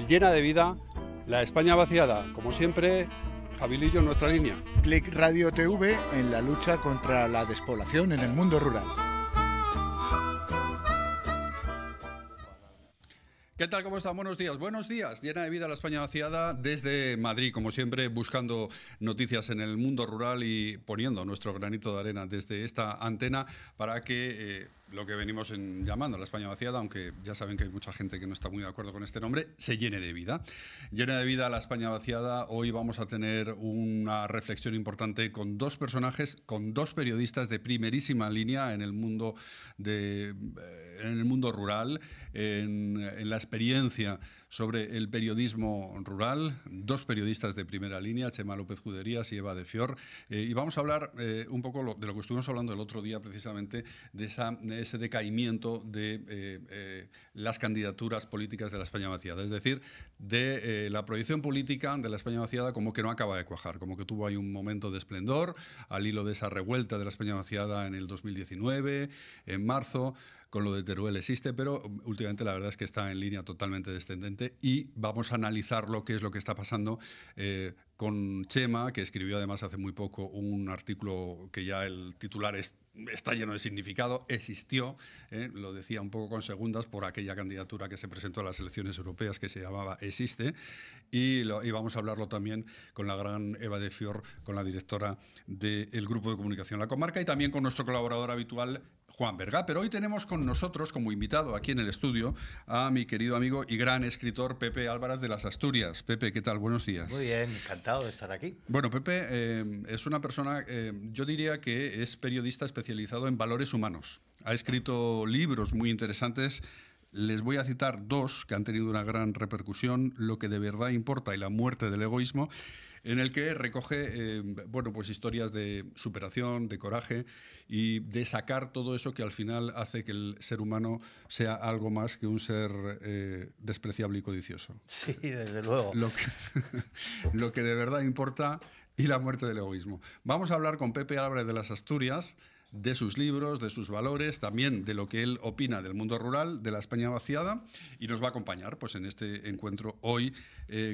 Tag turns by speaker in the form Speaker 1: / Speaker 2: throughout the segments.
Speaker 1: Llena de vida, la España vaciada. Como siempre, Jabilillo en nuestra línea.
Speaker 2: Click Radio TV en la lucha contra la despoblación en el mundo rural.
Speaker 1: ¿Qué tal? ¿Cómo están? Buenos días. Buenos días. Llena de vida la España vaciada desde Madrid, como siempre, buscando noticias en el mundo rural y poniendo nuestro granito de arena desde esta antena para que lo que venimos llamando la España vaciada, aunque ya saben que hay mucha gente que no está muy de acuerdo con este nombre, se llene de vida. Llena de vida la España vaciada. Hoy vamos a tener una reflexión importante con dos personajes, con dos periodistas de primerísima línea en el mundo rural, en la experiencia sobre el periodismo rural, dos periodistas de primera línea, Chema López Juderías y Eva de Fior, y vamos a hablar un poco de lo que estuvimos hablando el otro día, precisamente de ese decaimiento de las candidaturas políticas de la España vaciada, es decir, de la proyección política de la España vaciada como que no acaba de cuajar, como que tuvo ahí un momento de esplendor al hilo de esa revuelta de la España vaciada en el 2019, en marzo, con lo de Teruel existe, pero últimamente la verdad es que está en línea totalmente descendente y vamos a analizar qué es lo que está pasando con Chema, que escribió además hace muy poco un artículo que ya el titular está lleno de significado, existió, lo decía un poco con segundas por aquella candidatura que se presentó a las elecciones europeas que se llamaba Existe, y vamos a hablarlo también con la gran Eva de Fior, con la directora del Grupo de Comunicación La Comarca, y también con nuestro colaborador habitual, Juan Berga. Pero hoy tenemos con nosotros como invitado aquí en el estudio a mi querido amigo y gran escritor Pepe Álvarez de las Asturias. Pepe, ¿qué tal? Buenos días.
Speaker 3: Muy bien, encantado de estar aquí.
Speaker 1: Bueno, Pepe es una persona, yo diría que es periodista especializado en valores humanos. Ha escrito libros muy interesantes. Les voy a citar dos que han tenido una gran repercusión: Lo que de verdad importa y La muerte del egoísmo, en el que recoge pues historias de superación, de coraje y de sacar todo eso que al final hace que el ser humano sea algo más que un ser despreciable y codicioso.
Speaker 3: Sí, desde luego.
Speaker 1: Lo que de verdad importa y la muerte del egoísmo. Vamos a hablar con Pepe Álvarez de las Asturias, de sus libros, de sus valores, también de lo que él opina del mundo rural, de la España vaciada, y nos va a acompañar pues, en este encuentro hoy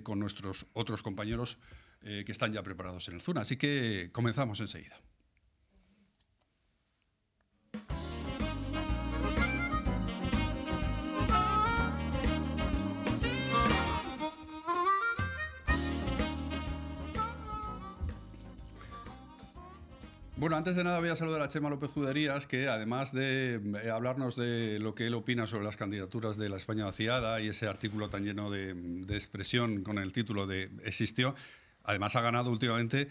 Speaker 1: con nuestros otros compañeros que están ya preparados en el Zoom. Así que comenzamos enseguida. Bueno, antes de nada voy a saludar a Chema López Juderías, que además de hablarnos de lo que él opina sobre las candidaturas de la España vaciada y ese artículo tan lleno de expresión con el título de Existió, además ha ganado últimamente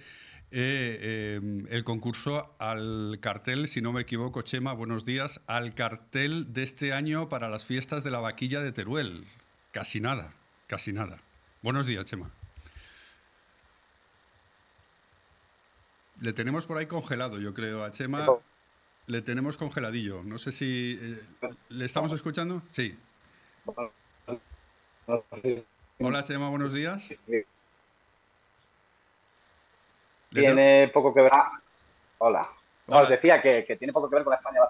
Speaker 1: el concurso al cartel, si no me equivoco, Chema, buenos días, al cartel de este año para las fiestas de la vaquilla de Teruel. Casi nada, casi nada. Buenos días, Chema. Le tenemos por ahí congelado, yo creo, a Chema. Le tenemos congeladillo. No sé si... ¿le estamos escuchando? Sí. Hola, Chema, buenos días.
Speaker 4: Tiene poco que ver... Hola. No, os decía que tiene poco que ver con la España.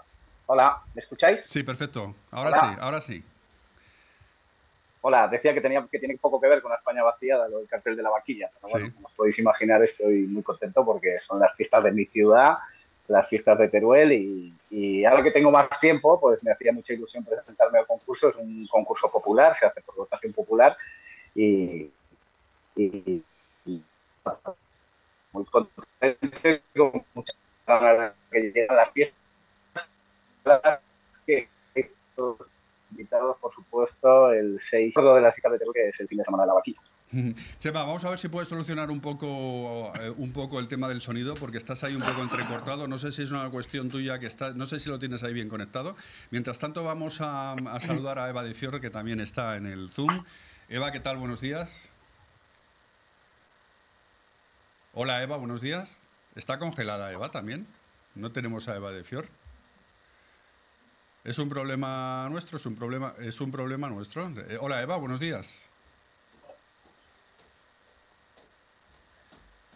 Speaker 4: Hola, ¿me escucháis?
Speaker 1: Sí, perfecto. Ahora sí.
Speaker 4: Hola, decía que tiene poco que ver con la España vaciada, lo del cartel de la vaquilla. Pero bueno, como os podéis imaginar, estoy muy contento porque son las fiestas de mi ciudad, las fiestas de Teruel, y ahora que tengo más tiempo, pues me hacía mucha ilusión presentarme al concurso. Es un concurso popular, se hace por votación popular y muy contento, con muchas ganas que lleguen las fiestas. Invitados, por supuesto, el 6 de las fiestas de Teruel, que es el fin de semana de la vaquilla.
Speaker 1: Chema, vamos a ver si puedes solucionar un poco el tema del sonido, porque estás ahí un poco entrecortado. No sé si es una cuestión tuya no sé si lo tienes ahí bien conectado. Mientras tanto, vamos a saludar a Eva de Fior, que también está en el Zoom. Eva, ¿qué tal? Buenos días. Hola, Eva, buenos días. ¿Está congelada Eva también? ¿No tenemos a Eva de Fior? ¿Es un problema nuestro? ¿Es un problema nuestro? Hola, Eva, buenos días.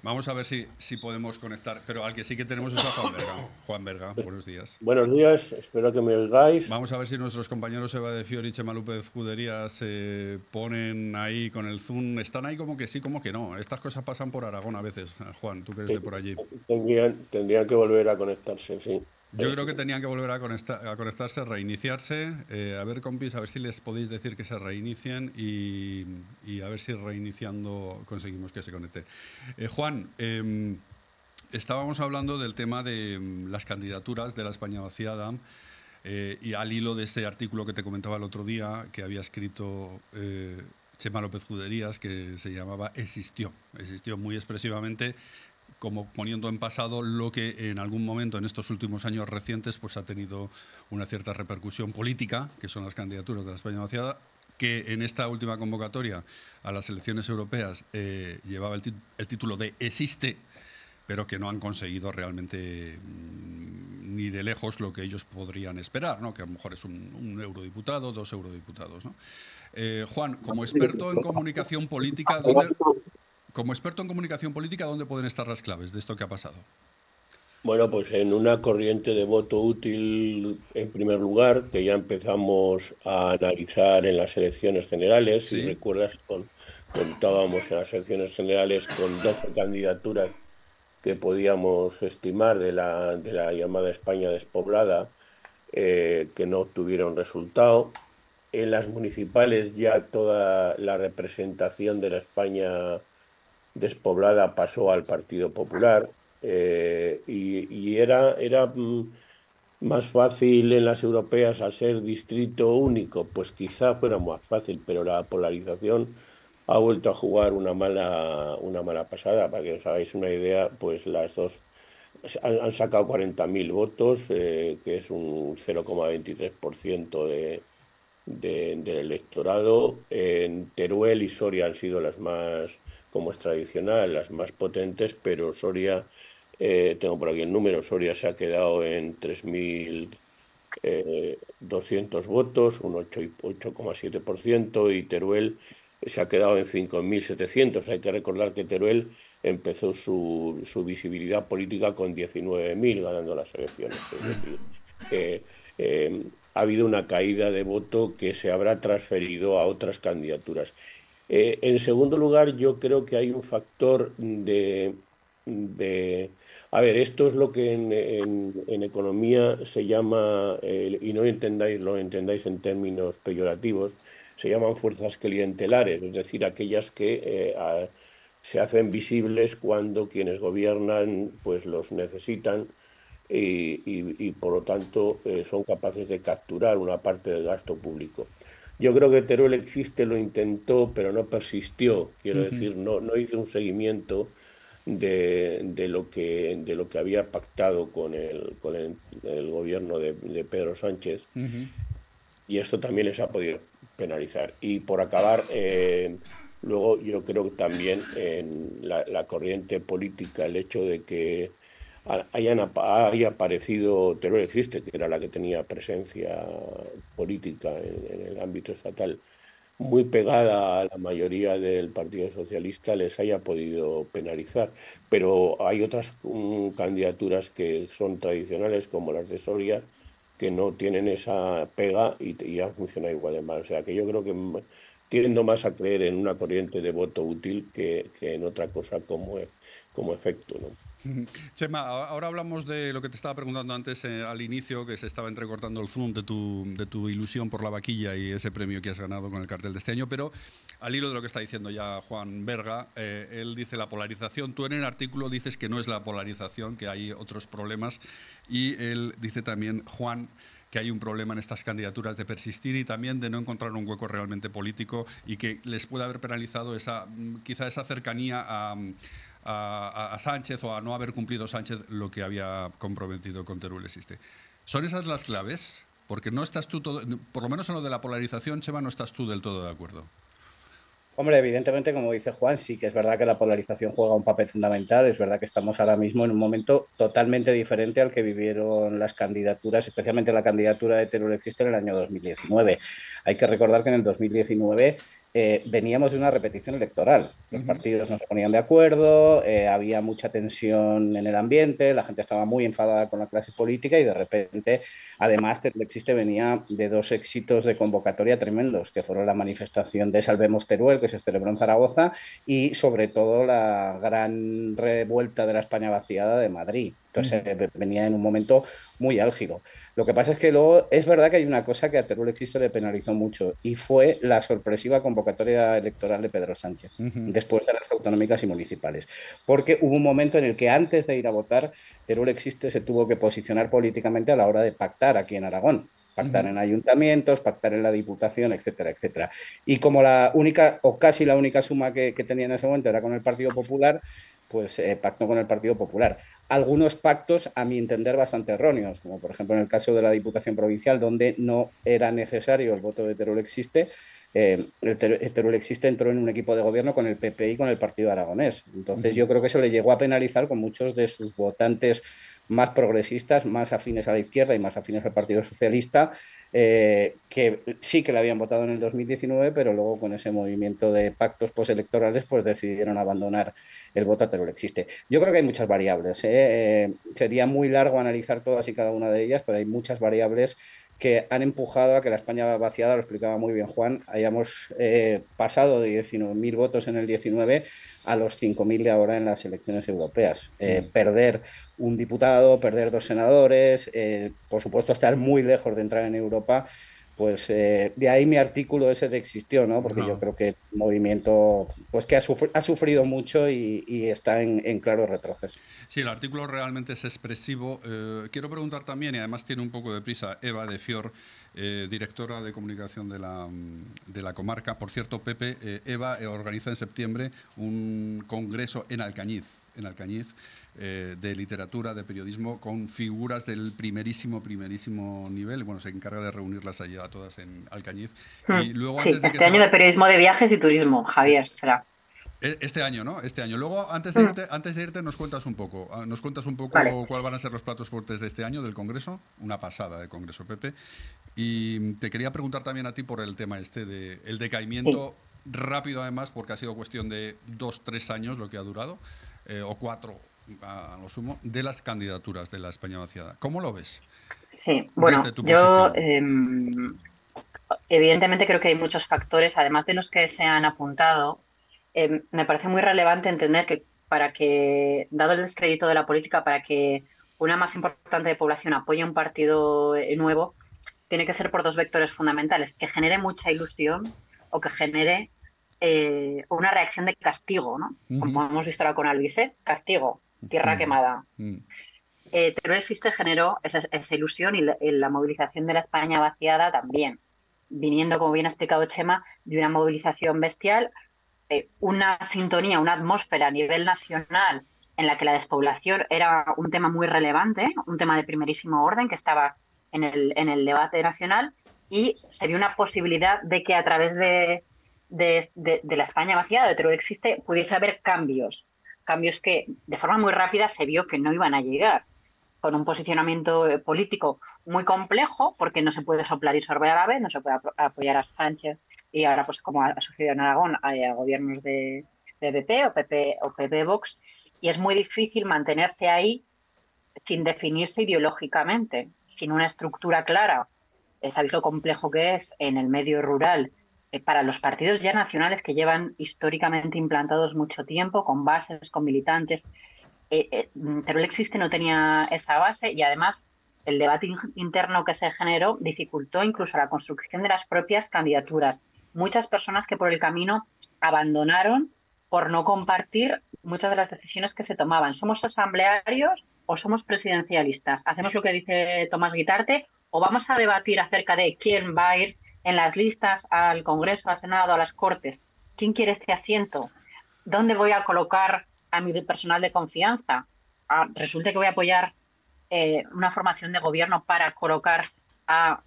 Speaker 1: Vamos a ver si podemos conectar. Pero al que sí que tenemos es a Juan Berga. Juan Berga, buenos días.
Speaker 5: Buenos días, espero que me oigáis.
Speaker 1: Vamos a ver si nuestros compañeros Eva de Fior y Chema López Juderías se ponen ahí con el Zoom. Están ahí como que sí, como que no. Estas cosas pasan por Aragón a veces. Juan, tú que eres de por allí.
Speaker 5: Tendrían que volver a conectarse, sí.
Speaker 1: Yo creo que tenían que volver a conectarse, reiniciarse. A ver, compis, a ver si les podéis decir que se reinicien y a ver si reiniciando conseguimos que se conecte. Juan, estábamos hablando del tema de las candidaturas de la España vaciada y al hilo de ese artículo que te comentaba el otro día que había escrito Chema López Juderías, que se llamaba Existió muy expresivamente, como poniendo en pasado lo que en algún momento en estos últimos años recientes pues ha tenido una cierta repercusión política, que son las candidaturas de la España vaciada, que en esta última convocatoria a las elecciones europeas llevaba el título de Existe, pero que no han conseguido realmente ni de lejos lo que ellos podrían esperar, ¿no? Que a lo mejor es un eurodiputado, 2 eurodiputados, ¿no? Juan, como experto en comunicación política, ¿dónde pueden estar las claves de esto que ha pasado?
Speaker 5: Bueno, pues en una corriente de voto útil, en primer lugar, que ya empezamos a analizar en las elecciones generales.
Speaker 1: ¿Sí?
Speaker 5: Si recuerdas, contábamos en las elecciones generales con 12 candidaturas que podíamos estimar de la llamada España despoblada, que no obtuvieron resultado. En las municipales ya toda la representación de la España despoblada pasó al Partido Popular, y era más fácil en las europeas al ser distrito único, pues quizá fuera más fácil, pero la polarización ha vuelto a jugar una mala pasada. Para que os hagáis una idea, pues las dos han sacado 40.000 votos, que es un 0,23% del electorado. En Teruel y Soria han sido las más, como es tradicional, las más potentes, pero Soria, tengo por aquí el número, Soria se ha quedado en 3.200 votos, un 8,7%, y Teruel se ha quedado en 5.700. Hay que recordar que Teruel empezó su visibilidad política con 19.000 ganando las elecciones. Es decir, ha habido una caída de voto que se habrá transferido a otras candidaturas. En segundo lugar, yo creo que hay un factor a ver, esto es lo que en economía se llama, y no lo entendáis en términos peyorativos, se llaman fuerzas clientelares, es decir, aquellas que se hacen visibles cuando quienes gobiernan pues los necesitan, y por lo tanto son capaces de capturar una parte del gasto público. Yo creo que Teruel Existe lo intentó, pero no persistió. Quiero decir, no hizo un seguimiento de lo que había pactado con el gobierno de Pedro Sánchez. Y esto también les ha podido penalizar. Y por acabar, luego yo creo que también en la corriente política, el hecho de que haya aparecido Teruel Existe, que era la que tenía presencia política en el ámbito estatal, muy pegada a la mayoría del Partido Socialista, les haya podido penalizar. Pero hay otras candidaturas que son tradicionales, como las de Soria, que no tienen esa pega y han funcionado igual de mal. O sea que yo creo que tiendo más a creer en una corriente de voto útil que en otra cosa como efecto, ¿no?
Speaker 1: Chema, ahora hablamos de lo que te estaba preguntando antes al inicio, que se estaba entrecortando el zoom de tu ilusión por la vaquilla y ese premio que has ganado con el cartel de este año, pero al hilo de lo que está diciendo ya Juan Berga, él dice la polarización. Tú en el artículo dices que no es la polarización, que hay otros problemas, y él dice también, Juan, que hay un problema en estas candidaturas de persistir y también de no encontrar un hueco realmente político y que les puede haber penalizado quizá esa cercanía a Sánchez, o a no haber cumplido Sánchez lo que había comprometido con Teruel Existe. ¿Son esas las claves? Porque no estás tú, por lo menos en lo de la polarización, Chema, no estás tú del todo de acuerdo.
Speaker 4: Hombre, evidentemente, como dice Juan, sí que es verdad que la polarización juega un papel fundamental. Es verdad que estamos ahora mismo en un momento totalmente diferente al que vivieron las candidaturas, especialmente la candidatura de Teruel Existe en el año 2019. Hay que recordar que en el 2019
Speaker 6: veníamos de una repetición electoral. Los partidos no se ponían de acuerdo, había mucha tensión en el ambiente, la gente estaba muy enfadada con la clase política y de repente, además, Teruel Existe venía de 2 éxitos de convocatoria tremendos, que fueron la manifestación de Salvemos Teruel, que se celebró en Zaragoza, y sobre todo la gran revuelta de la España vaciada de Madrid. Entonces venía en un momento muy álgido. Lo que pasa es que luego es verdad que hay una cosa que a Teruel Existe le penalizó mucho y fue la sorpresiva convocatoria electoral de Pedro Sánchez después de las autonómicas y municipales. Porque hubo un momento en el que antes de ir a votar, Teruel Existe se tuvo que posicionar políticamente a la hora de pactar aquí en Aragón. Pactar en ayuntamientos, pactar en la Diputación, etcétera, etcétera. Y como la única, o casi la única suma que tenía en ese momento era con el Partido Popular, pues pactó con el Partido Popular. Algunos pactos, a mi entender, bastante erróneos, como por ejemplo en el caso de la Diputación Provincial, donde no era necesario el voto de Teruel Existe. El Teruel Existe entró en un equipo de gobierno con el PP y con el Partido Aragonés. Entonces yo creo que eso le llegó a penalizar con muchos de sus votantes más progresistas, más afines a la izquierda y más afines al Partido Socialista, que sí que le habían votado en el 2019, pero luego con ese movimiento de pactos postelectorales pues decidieron abandonar el voto a Teruel Existe. Yo creo que hay muchas variables. Sería muy largo analizar todas y cada una de ellas, pero hay muchas variables que han empujado a que la España vaciada, lo explicaba muy bien Juan, hayamos pasado de 19.000 votos en el 19 a los 5.000 de ahora en las elecciones europeas. Perder un diputado, perder 2 senadores, por supuesto estar muy lejos de entrar en Europa, pues de ahí mi artículo ese de Existió, ¿no? Porque yo creo que el movimiento pues que ha sufrido mucho y está en claro retroceso.
Speaker 1: Sí, el artículo realmente es expresivo. Quiero preguntar también, y además tiene un poco de prisa, Eva de Fior, directora de comunicación de la comarca. Por cierto, Pepe, Eva organiza en septiembre un congreso en Alcañiz, de literatura, de periodismo, con figuras del primerísimo nivel. Bueno, se encarga de reunirlas allí a todas en Alcañiz. Y luego,
Speaker 7: sí, este año de periodismo de viajes y turismo, Javier, será.
Speaker 1: Este año, ¿no? Este año. Luego, antes de irte, nos cuentas un poco. Vale. Cuáles van a ser los platos fuertes de este año del Congreso. Una pasada de Congreso, Pepe. Y te quería preguntar también a ti por el tema el decaimiento rápido, además, porque ha sido cuestión de 2-3 años lo que ha durado, o 4 a lo sumo, de las candidaturas de la España vaciada. ¿Cómo lo ves?
Speaker 7: Sí, bueno, yo evidentemente creo que hay muchos factores, además de los que se han apuntado. Me parece muy relevante entender que dado el descrédito de la política, para que una masa importante de población apoye un partido nuevo, tiene que ser por 2 vectores fundamentales: que genere mucha ilusión o que genere una reacción de castigo, ¿no? Como hemos visto ahora con Alvise, castigo, tierra quemada. Teruel Existe generó esa ilusión y la movilización de la España vaciada también, viniendo, como bien ha explicado Chema, de una movilización bestial, una sintonía, una atmósfera a nivel nacional en la que la despoblación era un tema muy relevante, un tema de primerísimo orden que estaba en el debate nacional, y se vio una posibilidad de que a través de la España vaciada, de Teruel Existe, pudiese haber cambios que de forma muy rápida se vio que no iban a llegar, con un posicionamiento político muy complejo, porque no se puede soplar y sorber a la vez, no se puede apoyar a Sánchez y ahora, pues como ha sucedido en Aragón, hay gobiernos de PP o PP Vox, y es muy difícil mantenerse ahí sin definirse ideológicamente, sin una estructura clara. Sabéis lo complejo que es en el medio rural para los partidos ya nacionales que llevan históricamente implantados mucho tiempo, con bases, con militantes. Teruel Existe no tenía esa base, y además el debate interno que se generó dificultó incluso la construcción de las propias candidaturas. Muchas personas que por el camino abandonaron por no compartir muchas de las decisiones que se tomaban. ¿Somos asamblearios o somos presidencialistas? ¿Hacemos lo que dice Tomás Guitarte o vamos a debatir acerca de quién va a ir en las listas al Congreso, al Senado, a las Cortes? ¿Quién quiere este asiento? ¿Dónde voy a colocar a mi personal de confianza? Resulta que voy a apoyar una formación de gobierno para colocar a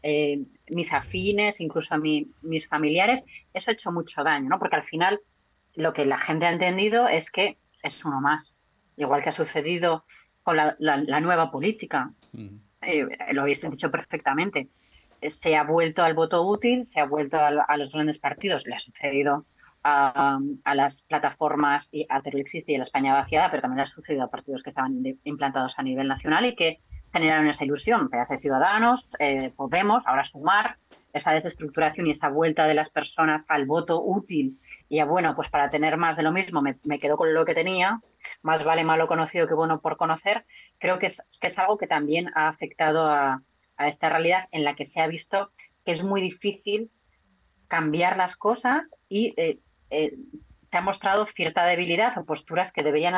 Speaker 7: mis afines, incluso a mis familiares. Eso ha hecho mucho daño, ¿no? Porque al final lo que la gente ha entendido es que es uno más, igual que ha sucedido con la nueva política. Lo habéis dicho perfectamente. se ha vuelto al voto útil, se ha vuelto a los grandes partidos, le ha sucedido a las plataformas y a Teruel Existe y a la España vaciada, pero también le ha sucedido a partidos que estaban implantados a nivel nacional y que generaron esa ilusión. PSC Ciudadanos, Podemos, ahora Sumar, esa desestructuración y esa vuelta de las personas al voto útil y a, bueno, pues para tener más de lo mismo me quedo con lo que tenía, más vale malo conocido que bueno por conocer. Creo que es algo que también ha afectado a esta realidad en la que se ha visto que es muy difícil cambiar las cosas y se ha mostrado cierta debilidad o posturas que deberían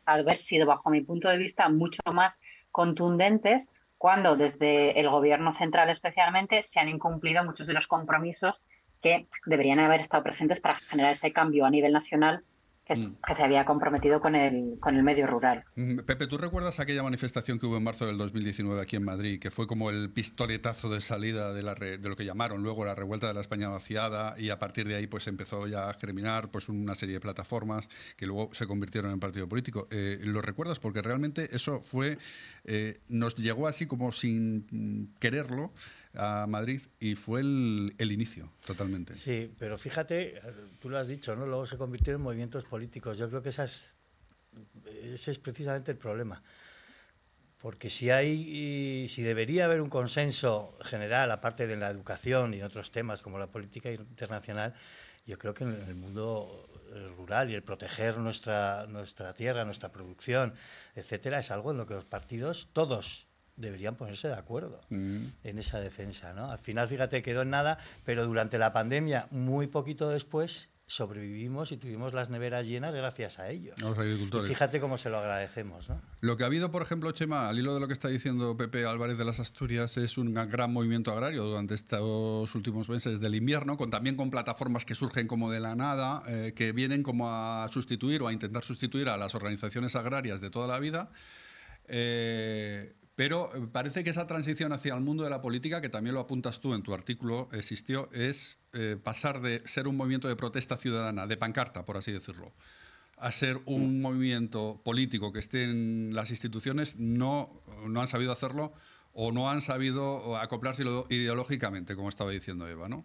Speaker 7: haber sido, bajo mi punto de vista, mucho más contundentes cuando desde el gobierno central especialmente se han incumplido muchos de los compromisos que deberían haber estado presentes para generar ese cambio a nivel nacional que se había comprometido con el medio rural.
Speaker 1: Pepe, ¿tú recuerdas aquella manifestación que hubo en marzo del 2019 aquí en Madrid, que fue como el pistoletazo de salida de lo que llamaron luego la revuelta de la España vaciada, y a partir de ahí pues empezó ya a germinar pues una serie de plataformas que luego se convirtieron en partido político? ¿Lo recuerdas? Porque realmente eso fue nos llegó así como sin quererlo a Madrid y fue el inicio totalmente.
Speaker 3: Sí, pero fíjate, tú lo has dicho, ¿no? Luego se convirtieron en movimientos políticos. Yo creo que ese es precisamente el problema. Porque si debería haber un consenso general, aparte de la educación y en otros temas como la política internacional, yo creo que en el mundo rural y el proteger nuestra tierra, nuestra producción, etcétera, es algo en lo que los partidos, todos, deberían ponerse de acuerdo en esa defensa, ¿no? Al final, fíjate, quedó en nada, pero durante la pandemia, muy poquito después, sobrevivimos y tuvimos las neveras llenas gracias a ellos.
Speaker 1: A los agricultores.
Speaker 3: Y fíjate cómo se lo agradecemos, ¿no?
Speaker 1: Lo que ha habido, por ejemplo, Chema, al hilo de lo que está diciendo Pepe Álvarez de las Asturias, es un gran movimiento agrario durante estos últimos meses del invierno, también con plataformas que surgen como de la nada, que vienen como a sustituir o a intentar sustituir a las organizaciones agrarias de toda la vida. Pero parece que esa transición hacia el mundo de la política, que también lo apuntas tú en tu artículo, existió, es pasar de ser un movimiento de protesta ciudadana, de pancarta, por así decirlo, a ser un movimiento político que esté en las instituciones. No han sabido hacerlo o no han sabido acoplarse ideológicamente, como estaba diciendo Eva, ¿no?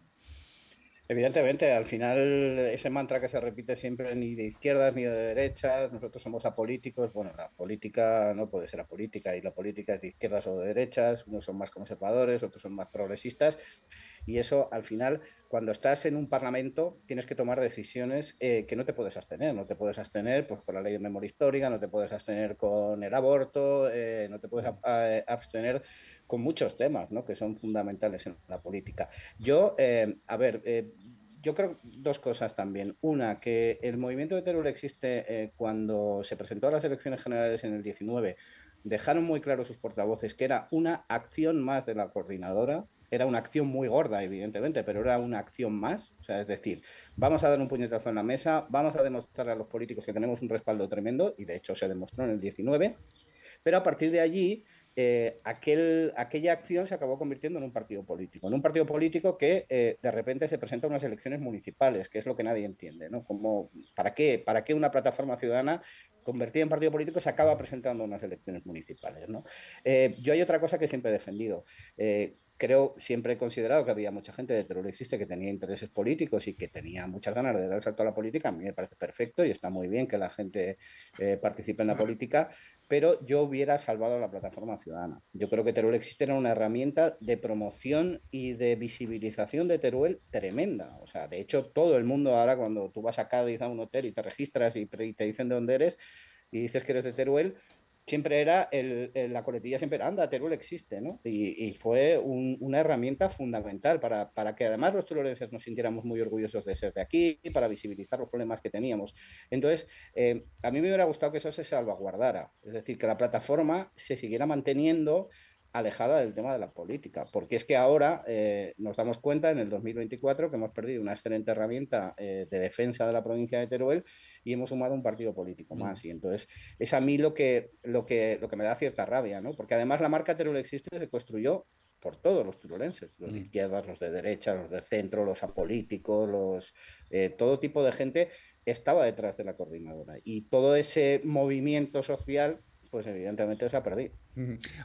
Speaker 6: Evidentemente, al final ese mantra que se repite siempre, ni de izquierdas ni de derechas, nosotros somos apolíticos. Bueno, la política no puede ser apolítica y la política es de izquierdas o de derechas, unos son más conservadores, otros son más progresistas, y eso al final, cuando estás en un parlamento, tienes que tomar decisiones que no te puedes abstener. No te puedes abstener pues, con la ley de memoria histórica, no te puedes abstener con el aborto, no te puedes abstener con muchos temas, ¿no?, que son fundamentales en la política. Yo creo dos cosas también. Una, que el movimiento de Teruel Existe, cuando se presentó a las elecciones generales en el 19, dejaron muy claro sus portavoces que era una acción más de la coordinadora. Era una acción muy gorda, evidentemente, pero era una acción más. O sea, es decir, vamos a dar un puñetazo en la mesa, vamos a demostrar a los políticos que tenemos un respaldo tremendo, y de hecho se demostró en el 19, pero a partir de allí aquella acción se acabó convirtiendo en un partido político que de repente se presenta a unas elecciones municipales, que es lo que nadie entiende, ¿no? ¿Para qué una plataforma ciudadana convertida en partido político se acaba presentando a unas elecciones municipales, ¿no? Yo hay otra cosa que siempre he defendido. Siempre he considerado que había mucha gente de Teruel Existe que tenía intereses políticos y que tenía muchas ganas de dar el salto a la política. A mí me parece perfecto y está muy bien que la gente participe en la política, pero yo hubiera salvado a la plataforma ciudadana. Yo creo que Teruel Existe era una herramienta de promoción y de visibilización de Teruel tremenda. O sea, de hecho, todo el mundo ahora, cuando tú vas a Cádiz a un hotel y te registras y te dicen de dónde eres y dices que eres de Teruel, siempre era la coletilla, siempre era, anda, Teruel Existe, ¿no? Y fue una herramienta fundamental para que además los teruelenses nos sintiéramos muy orgullosos de ser de aquí, para visibilizar los problemas que teníamos. Entonces, a mí me hubiera gustado que eso se salvaguardara, es decir, que la plataforma se siguiera manteniendo alejada del tema de la política, porque es que ahora nos damos cuenta en el 2024 que hemos perdido una excelente herramienta de defensa de la provincia de Teruel y hemos sumado un partido político más, y entonces es a mí lo que me da cierta rabia, ¿no? Porque además la marca Teruel Existe se construyó por todos los teruelenses, los de izquierdas, los de derecha, los del centro, los apolíticos, todo tipo de gente estaba detrás de la coordinadora, y todo ese movimiento social pues evidentemente se ha perdido.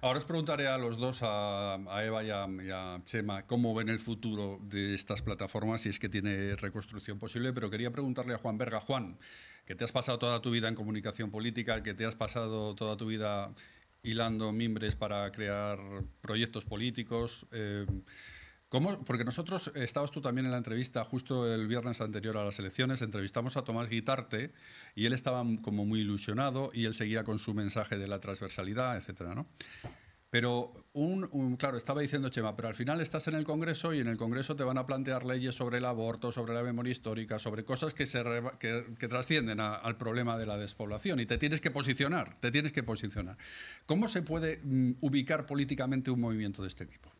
Speaker 1: Ahora os preguntaré a los dos, a Eva y a Chema, cómo ven el futuro de estas plataformas, si es que tiene reconstrucción posible, pero quería preguntarle a Juan Berga. Juan, que te has pasado toda tu vida en comunicación política, que te has pasado toda tu vida hilando mimbres para crear proyectos políticos. ¿Cómo? Porque nosotros, estabas tú también en la entrevista justo el viernes anterior a las elecciones, entrevistamos a Tomás Guitarte y él estaba como muy ilusionado y él seguía con su mensaje de la transversalidad, etcétera, ¿no? Pero, claro, estaba diciendo Chema, pero al final estás en el Congreso y en el Congreso te van a plantear leyes sobre el aborto, sobre la memoria histórica, sobre cosas que trascienden al problema de la despoblación y te tienes que posicionar, ¿Cómo se puede ubicar políticamente un movimiento de este tipo?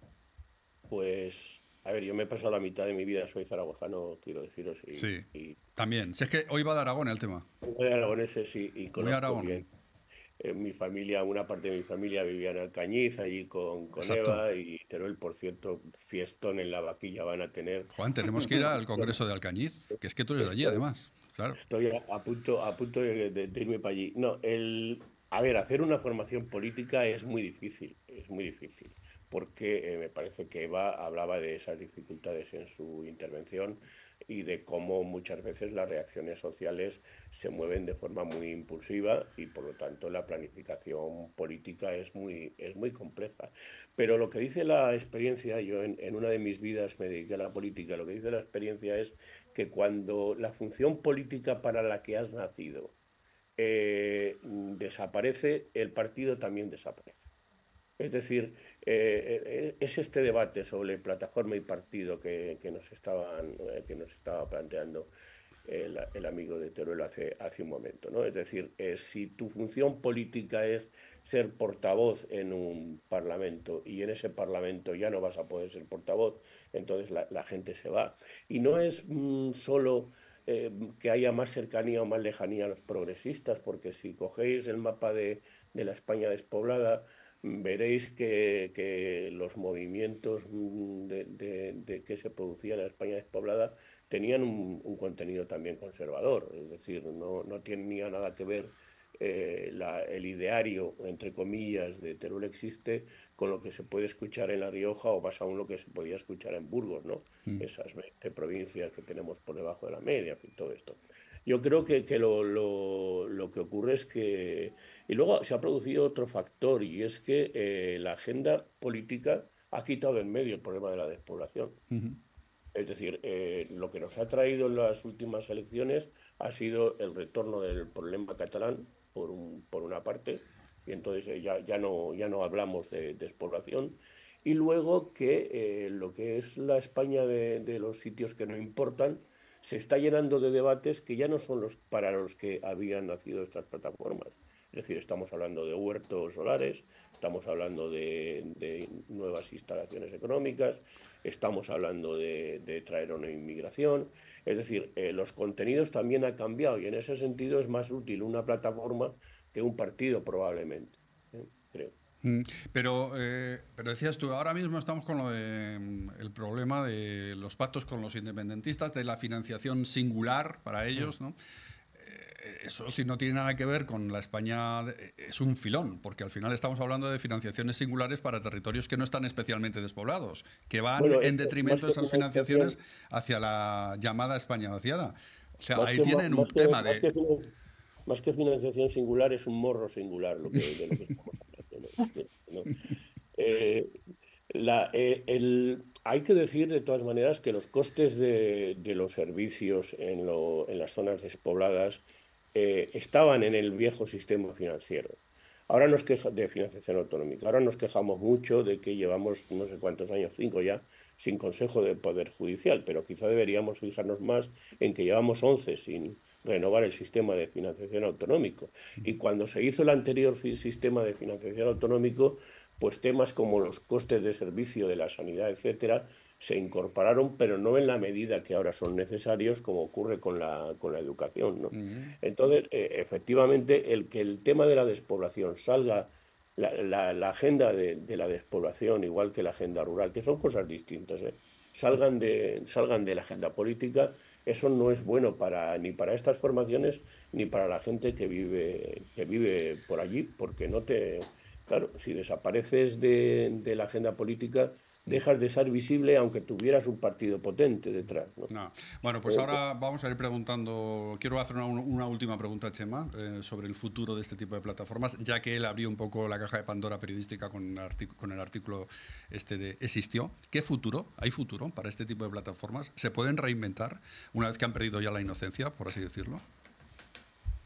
Speaker 5: Pues, a ver, yo me he pasado la mitad de mi vida, soy zaragozano, quiero deciros.
Speaker 1: Sí, también. Si es que hoy va de Aragón el tema.
Speaker 5: Soy aragonés, sí, y conozco
Speaker 1: Aragón.
Speaker 5: bien. Mi familia, una parte de mi familia vivía en Alcañiz, allí con
Speaker 1: Exacto.
Speaker 5: Eva y Teruel, por cierto, fiestón en la Vaquilla van a tener.
Speaker 1: Juan, tenemos que ir al Congreso de Alcañiz, que es que tú eres de allí, además. Claro.
Speaker 5: Estoy a punto de irme para allí. No, a ver, hacer una formación política es muy difícil, porque me parece que Eva hablaba de esas dificultades en su intervención y de cómo muchas veces las reacciones sociales se mueven de forma muy impulsiva y por lo tanto la planificación política es muy compleja. Pero lo que dice la experiencia, yo en una de mis vidas me dediqué a la política, lo que dice la experiencia es que cuando la función política para la que has nacido desaparece, el partido también desaparece. Es decir, es este debate sobre plataforma y partido que nos estaba planteando el amigo de Teruel hace un momento, ¿no? Es decir, si tu función política es ser portavoz en un parlamento y en ese parlamento ya no vas a poder ser portavoz, entonces la gente se va. Y no es solo que haya más cercanía o más lejanía a los progresistas, porque si cogéis el mapa de la España despoblada, veréis que los movimientos que se producían en la España despoblada tenían un contenido también conservador, es decir, no tenía nada que ver el ideario, entre comillas, de Teruel existe con lo que se puede escuchar en La Rioja o más aún lo que se podía escuchar en Burgos, ¿no? Esas 20 provincias que tenemos por debajo de la media, y todo esto. Yo creo que lo que ocurre es que... Y luego se ha producido otro factor, y es que la agenda política ha quitado en medio el problema de la despoblación. Es decir, lo que nos ha traído en las últimas elecciones ha sido el retorno del problema catalán, por una parte, y entonces ya no hablamos de despoblación. Y luego que lo que es la España de los sitios que no importan, se está llenando de debates que ya no son para los que habían nacido estas plataformas. Es decir, estamos hablando de huertos solares, estamos hablando de nuevas instalaciones económicas, estamos hablando de traer una inmigración. Es decir, los contenidos también han cambiado y en ese sentido es más útil una plataforma que un partido probablemente, creo.
Speaker 1: Pero decías tú, ahora mismo estamos con el problema de los pactos con los independentistas, de la financiación singular para ellos, ¿no? Eso, si no tiene nada que ver con la España, es un filón, porque al final estamos hablando de financiaciones singulares para territorios que no están especialmente despoblados, que van en detrimento de esas financiaciones hacia la llamada España vaciada. O sea, ahí tienen un tema de...
Speaker 5: Más que financiación singular, es un morro singular de lo que estamos hablando, ¿no? Hay que decir, de todas maneras, que los costes de los servicios en las zonas despobladas estaban en el viejo sistema financiero. Ahora nos quejamos de financiación autonómica. Ahora nos quejamos mucho de que llevamos no sé cuántos años, 5 ya, sin Consejo de Poder Judicial, pero quizá deberíamos fijarnos más en que llevamos 11 sin renovar el sistema de financiación autonómico. Y cuando se hizo el anterior sistema de financiación autonómico, pues temas como los costes de servicio de la sanidad, etcétera, se incorporaron, pero no en la medida que ahora son necesarios, como ocurre con la educación, ¿no? Entonces, efectivamente, que el tema de la despoblación salga, la agenda de la despoblación, igual que la agenda rural, que son cosas distintas, salgan de la agenda política. Eso no es bueno ni para estas formaciones ni para la gente que vive por allí, porque claro, si desapareces de la agenda política, dejas de ser visible aunque tuvieras un partido potente detrás, ¿no?
Speaker 1: No. Bueno, pues ahora vamos a ir preguntando. Quiero hacer una última pregunta a Chema sobre el futuro de este tipo de plataformas, ya que él abrió un poco la caja de Pandora periodística con el artículo de Existió. ¿Qué futuro? ¿Hay futuro para este tipo de plataformas? ¿Se pueden reinventar una vez que han perdido ya la inocencia, por así decirlo?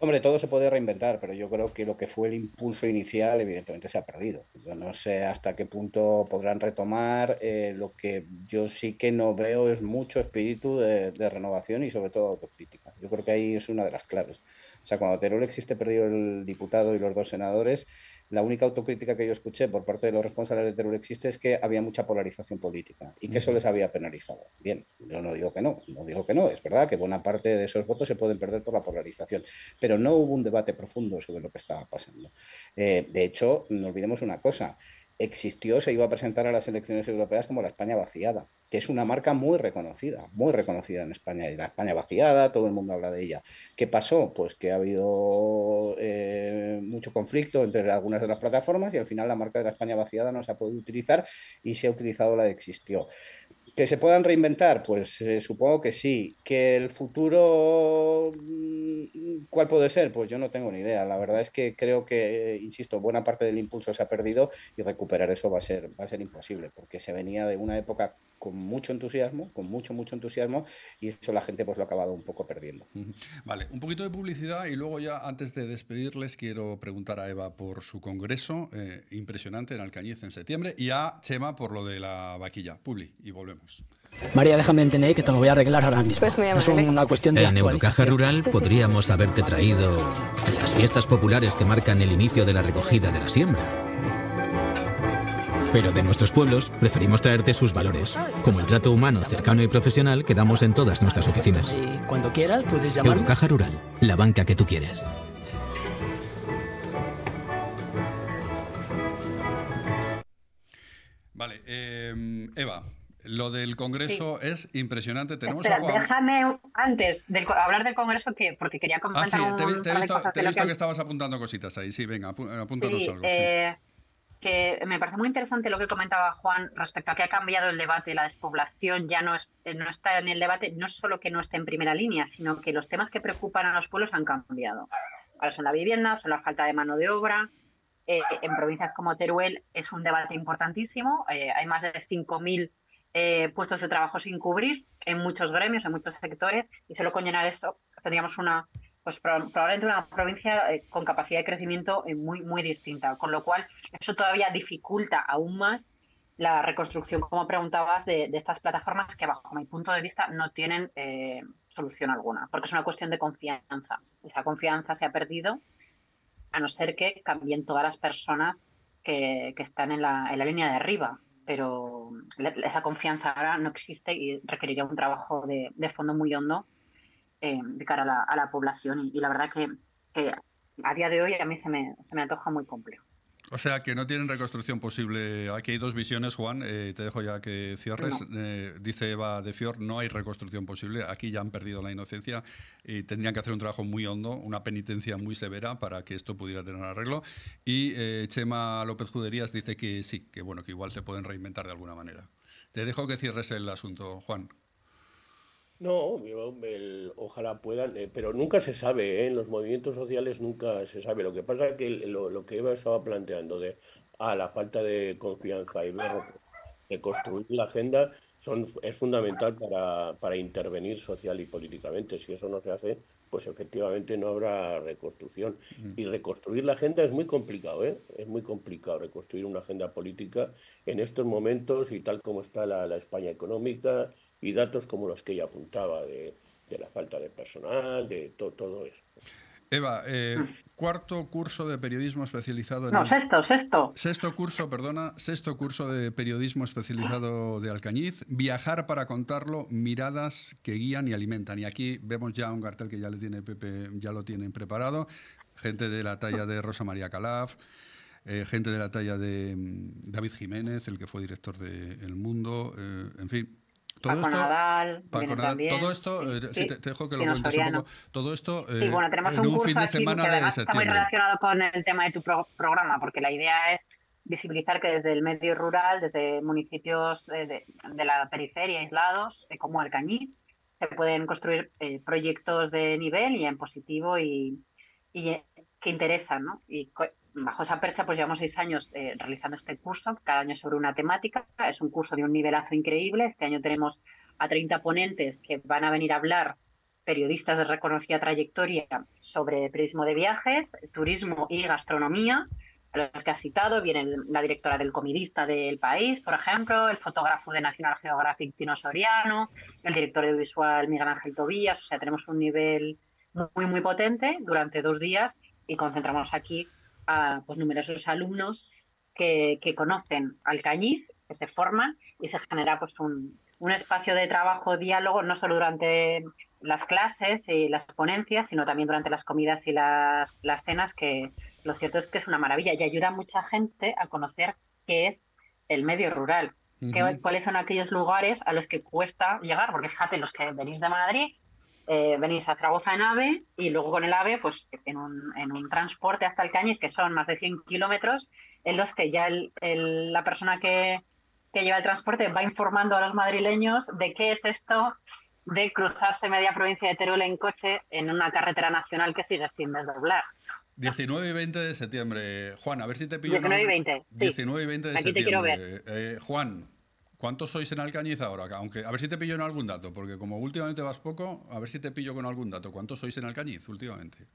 Speaker 6: Hombre, todo se puede reinventar, pero yo creo que lo que fue el impulso inicial, evidentemente, se ha perdido. Yo no sé hasta qué punto podrán retomar. Lo que yo sí que no veo es mucho espíritu de renovación y, sobre todo, autocrítica. Yo creo que ahí es una de las claves. O sea, cuando Teruel existe perdido el diputado y los 2 senadores, la única autocrítica que yo escuché por parte de los responsables de Teruel existe es que había mucha polarización política y que eso les había penalizado. Bien, yo no digo que no digo que no. Es verdad que buena parte de esos votos se pueden perder por la polarización, pero no hubo un debate profundo sobre lo que estaba pasando. De hecho, no olvidemos una cosa. Existió, se iba a presentar a las elecciones europeas como la España vaciada, que es una marca muy reconocida en España. Y la España vaciada, todo el mundo habla de ella. ¿Qué pasó? Pues que ha habido mucho conflicto entre algunas de las plataformas y al final la marca de la España vaciada no se ha podido utilizar y se ha utilizado la de Existió. ¿Que se puedan reinventar? Pues supongo que sí. ¿Que el futuro cuál puede ser? Pues yo no tengo ni idea. La verdad es que creo que, insisto, buena parte del impulso se ha perdido y recuperar eso va a ser imposible, porque se venía de una época con mucho entusiasmo, con mucho entusiasmo, y eso la gente pues lo ha acabado un poco perdiendo.
Speaker 1: Vale, un poquito de publicidad y luego ya antes de despedirles quiero preguntar a Eva por su congreso impresionante en Alcañiz en septiembre y a Chema por lo de la vaquilla. Publi, y volvemos.
Speaker 8: María, déjame entender que te lo voy a arreglar ahora mismo. Pues es una cuestión de
Speaker 9: En Eurocaja Rural podríamos haberte traído las fiestas populares que marcan el inicio de la recogida de la siembra. Pero de nuestros pueblos preferimos traerte sus valores, como el trato humano, cercano y profesional que damos en todas nuestras oficinas.
Speaker 8: Y cuando quieras puedes llamar.
Speaker 9: Eurocaja Rural, la banca que tú quieres.
Speaker 1: Vale, Eva, lo del Congreso es impresionante. Tenemos
Speaker 7: Espera,
Speaker 1: a Juan.
Speaker 7: déjame antes de hablar del Congreso, porque quería comentar
Speaker 1: te he visto
Speaker 7: que
Speaker 1: que estabas apuntando cositas ahí. Sí, venga, apúntanos algo. Sí.
Speaker 7: Que me parece muy interesante lo que comentaba Juan respecto a que ha cambiado el debate. La despoblación ya no está en el debate, no solo que no esté en primera línea, sino que los temas que preocupan a los pueblos han cambiado. Ahora son la vivienda, son la falta de mano de obra. En provincias como Teruel es un debate importantísimo. Hay más de 5.000 puestos de trabajo sin cubrir en muchos gremios, en muchos sectores, y solo con llenar esto tendríamos probablemente una provincia con capacidad de crecimiento muy distinta, con lo cual eso todavía dificulta aún más la reconstrucción, como preguntabas, de estas plataformas que bajo mi punto de vista no tienen solución alguna, porque es una cuestión de confianza. Esa confianza se ha perdido a no ser que cambien todas las personas que están en la línea de arriba, pero esa confianza ahora no existe y requeriría un trabajo de fondo muy hondo de cara a la población y la verdad que a día de hoy a mí se me antoja muy complejo.
Speaker 1: O sea, que no tienen reconstrucción posible. Aquí hay 2 visiones, Juan. Te dejo ya que cierres. No. Dice Eva de Fior, no hay reconstrucción posible. Aquí ya han perdido la inocencia y tendrían que hacer un trabajo muy hondo, una penitencia muy severa para que esto pudiera tener arreglo. Y Chema López Juderías dice que sí, que bueno, que igual se pueden reinventar de alguna manera. Te dejo que cierres el asunto, Juan.
Speaker 5: No, ojalá puedan, pero nunca se sabe, en los movimientos sociales nunca se sabe. Lo que pasa es que lo que Eva estaba planteando de la falta de confianza y de construir la agenda es fundamental para intervenir social y políticamente. Si eso no se hace, pues efectivamente no habrá reconstrucción. Y reconstruir la agenda es muy complicado, ¿eh? Es muy complicado reconstruir una agenda política en estos momentos y tal como está la España económica y datos como los que ella apuntaba de la falta de personal, de todo eso.
Speaker 1: Eva, cuarto curso de periodismo especializado...
Speaker 7: Sexto
Speaker 1: curso de periodismo especializado de Alcañiz. Viajar para contarlo, miradas que guían y alimentan. Y aquí vemos ya un cartel que ya le tiene Pepe, ya lo tienen preparado. Gente de la talla de Rosa María Calaf, gente de la talla de David Jiménez, el que fue director de El Mundo, en fin...
Speaker 7: Paco Nadal,
Speaker 1: todo esto,
Speaker 7: sí,
Speaker 1: te dejo que lo cuentes un poco. Todo esto
Speaker 7: sí, bueno, tenemos
Speaker 1: en un fin de
Speaker 7: aquí
Speaker 1: semana
Speaker 7: que
Speaker 1: de
Speaker 7: además
Speaker 1: septiembre.
Speaker 7: está muy relacionado con el tema de tu programa, porque la idea es visibilizar que desde el medio rural, desde municipios de la periferia aislados, como Alcañiz, se pueden construir proyectos de nivel y en positivo y que interesan, ¿no? Y bajo esa percha pues llevamos 6 años realizando este curso, cada año sobre una temática. Es un curso de un nivelazo increíble. Este año tenemos a 30 ponentes que van a venir a hablar, periodistas de reconocida trayectoria, sobre periodismo de viajes, turismo y gastronomía. A los que has citado viene la directora del Comidista del País, por ejemplo, el fotógrafo de National Geographic Tino Soriano, el director audiovisual Miguel Ángel Tobías. O sea, tenemos un nivel muy, muy potente durante 2 días y concentramos aquí a pues, numerosos alumnos que conocen Alcañiz, que se forman y se genera pues un espacio de trabajo, diálogo, no solo durante las clases y las ponencias, sino también durante las comidas y las cenas, que lo cierto es que es una maravilla y ayuda a mucha gente a conocer qué es el medio rural, cuáles son aquellos lugares a los que cuesta llegar, porque fíjate, los que venís de Madrid, venís a Zaragoza en AVE y luego con el AVE pues en un transporte hasta Alcañiz, que son más de 100 kilómetros, en los que ya la persona que lleva el transporte va informando a los madrileños de qué es esto de cruzarse media provincia de Teruel en coche en una carretera nacional que sigue sin desdoblar.
Speaker 1: 19 y 20 de septiembre. Juan, a ver si te pillo.
Speaker 7: 19 y 20, sí.
Speaker 1: 19 y 20 de
Speaker 7: Aquí
Speaker 1: septiembre.
Speaker 7: Te quiero ver.
Speaker 1: Juan, ¿cuántos sois en Alcañiz ahora? Aunque, a ver si te pillo en algún dato, porque como últimamente vas poco, a ver si te pillo con algún dato. ¿Cuántos sois en Alcañiz últimamente?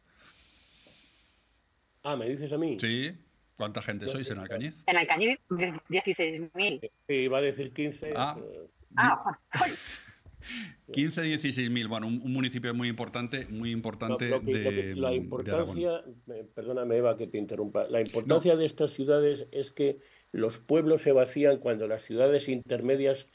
Speaker 5: Ah, ¿me dices a mí?
Speaker 1: Sí. ¿Cuánta gente sois en Alcañiz?
Speaker 7: En Alcañiz, 16.000.
Speaker 5: Iba a decir 15.
Speaker 1: 15, 16.000. Bueno, un municipio muy importante
Speaker 5: La importancia, perdóname Eva que te interrumpa, la importancia de estas ciudades es que los pueblos se vacían cuando las ciudades intermedias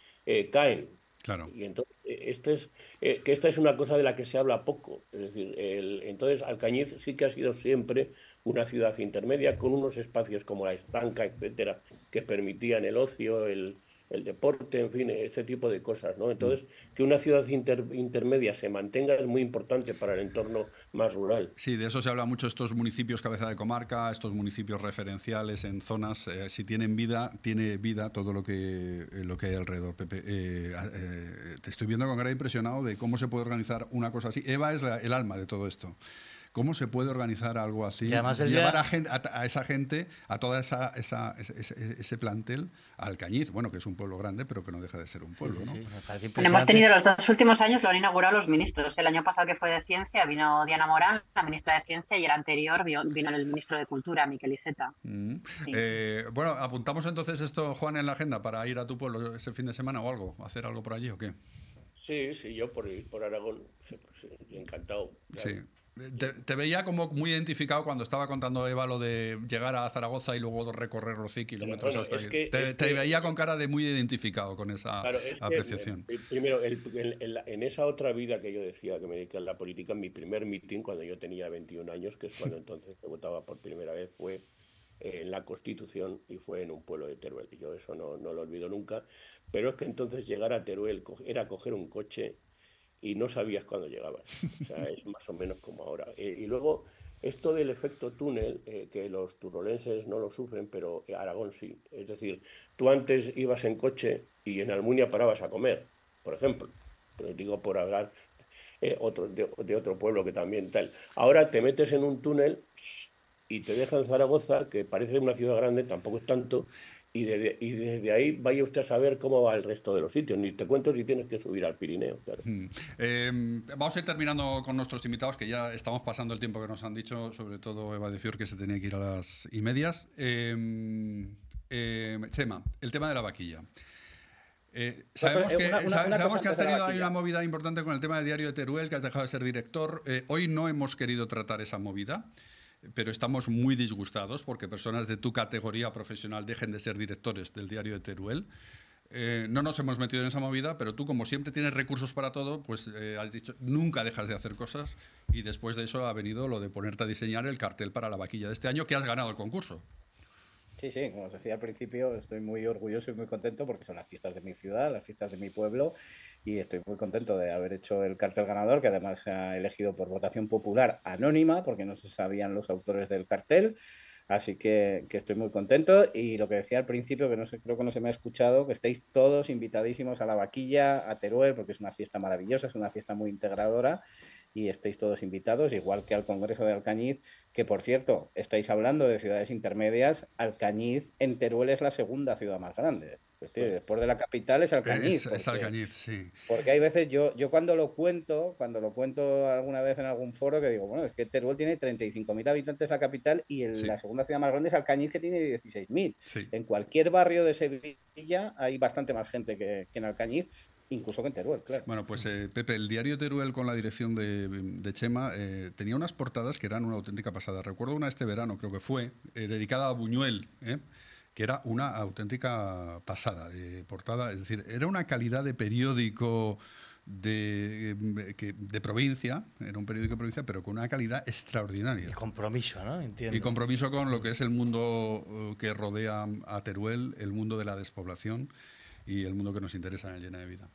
Speaker 5: caen.
Speaker 1: Claro.
Speaker 5: Y entonces, esta es una cosa de la que se habla poco. Es decir, entonces Alcañiz sí que ha sido siempre una ciudad intermedia con unos espacios como la estanca, etcétera, que permitían el ocio, el deporte, en fin, ese tipo de cosas, ¿no? Entonces, que una ciudad intermedia se mantenga es muy importante para el entorno más rural.
Speaker 1: Sí, de eso se habla mucho, estos municipios cabeza de comarca, estos municipios referenciales en zonas, si tienen vida, tiene vida todo lo que hay alrededor, Pepe. Te estoy viendo con cara impresionado de cómo se puede organizar una cosa así. Eva es el alma de todo esto. ¿Cómo se puede organizar algo así?
Speaker 3: Y además
Speaker 1: llevar a esa gente, a toda ese plantel, a Alcañiz, bueno, que es un pueblo grande, pero que no deja de ser un pueblo, ¿no?
Speaker 7: Hemos tenido los 2 últimos años, lo han inaugurado los ministros. El año pasado, que fue de Ciencia, vino Diana Morán, la ministra de Ciencia, y el anterior vino el ministro de Cultura, Miquel Iceta. Sí.
Speaker 1: Bueno, apuntamos entonces esto, Juan, en la agenda para ir a tu pueblo ese fin de semana o algo, hacer algo por allí o qué.
Speaker 5: Sí, yo por Aragón, encantado. Claro.
Speaker 1: Sí. Te veía como muy identificado cuando estaba contando Eva lo de llegar a Zaragoza y luego recorrer los 100 kilómetros hasta ahí. Te veía con cara de muy identificado con esa apreciación.
Speaker 5: Primero, en esa otra vida que yo decía que me dediqué a la política, en mi primer mitin, cuando yo tenía 21 años, que es cuando entonces se votaba por primera vez, fue en la Constitución y fue en un pueblo de Teruel. Y yo eso no lo olvido nunca. Pero es que entonces llegar a Teruel era coger un coche y no sabías cuándo llegabas. O sea, es más o menos como ahora. Y luego, esto del efecto túnel, que los turolenses no lo sufren, pero Aragón sí. Es decir, tú antes ibas en coche y en Almunia parabas a comer, por ejemplo. Pero digo por hablar de otro pueblo que también tal. Ahora te metes en un túnel y te dejan Zaragoza, que parece una ciudad grande, tampoco es tanto, y desde ahí vaya usted a saber cómo va el resto de los sitios. Ni te cuento si tienes que subir al Pirineo. Claro.
Speaker 1: Vamos a ir terminando con nuestros invitados, que ya estamos pasando el tiempo que nos han dicho, sobre todo Eva de Fior, que se tenía que ir a las 1:30. Chema, el tema de la vaquilla. Sabemos que has tenido ahí una movida importante con el tema del diario de Teruel, que has dejado de ser director. Hoy no hemos querido tratar esa movida, pero estamos muy disgustados porque personas de tu categoría profesional dejen de ser directores del diario de Teruel. No nos hemos metido en esa movida, pero tú, como siempre tienes recursos para todo, pues has dicho, nunca dejas de hacer cosas, y después de eso ha venido lo de ponerte a diseñar el cartel para la vaquilla de este año, que has ganado el concurso.
Speaker 6: Sí, sí, como os decía al principio, estoy muy orgulloso y muy contento porque son las fiestas de mi ciudad, las fiestas de mi pueblo, y estoy muy contento de haber hecho el cartel ganador, que además se ha elegido por votación popular anónima, porque no se sabían los autores del cartel. Así que estoy muy contento, y lo que decía al principio, que no sé, creo que no se me ha escuchado, que estáis todos invitadísimos a la Vaquilla, a Teruel, porque es una fiesta maravillosa, es una fiesta muy integradora, y estáis todos invitados, igual que al Congreso de Alcañiz, que por cierto, estáis hablando de ciudades intermedias. Alcañiz en Teruel es la segunda ciudad más grande. Pues, tío, después de la capital es Alcañiz.
Speaker 1: Es Alcañiz, sí.
Speaker 6: Porque hay veces, yo cuando lo cuento alguna vez en algún foro, que digo, bueno, es que Teruel tiene 35.000 habitantes la capital, y la segunda ciudad más grande es Alcañiz, que tiene 16.000.
Speaker 1: Sí.
Speaker 6: En cualquier barrio de Sevilla hay bastante más gente que en Alcañiz, incluso que en Teruel, claro.
Speaker 1: Bueno, pues Pepe, el diario Teruel, con la dirección de Chema, tenía unas portadas que eran una auténtica pasada. Recuerdo una este verano, creo que fue, dedicada a Buñuel, que era una auténtica pasada de portada. Es decir, era una calidad de periódico de provincia, era un periódico de provincia, pero con una calidad extraordinaria.
Speaker 3: Y compromiso, ¿no? Entiendo.
Speaker 1: Y compromiso con lo que es el mundo que rodea a Teruel, el mundo de la despoblación y el mundo que nos interesa en el Llena de Vida.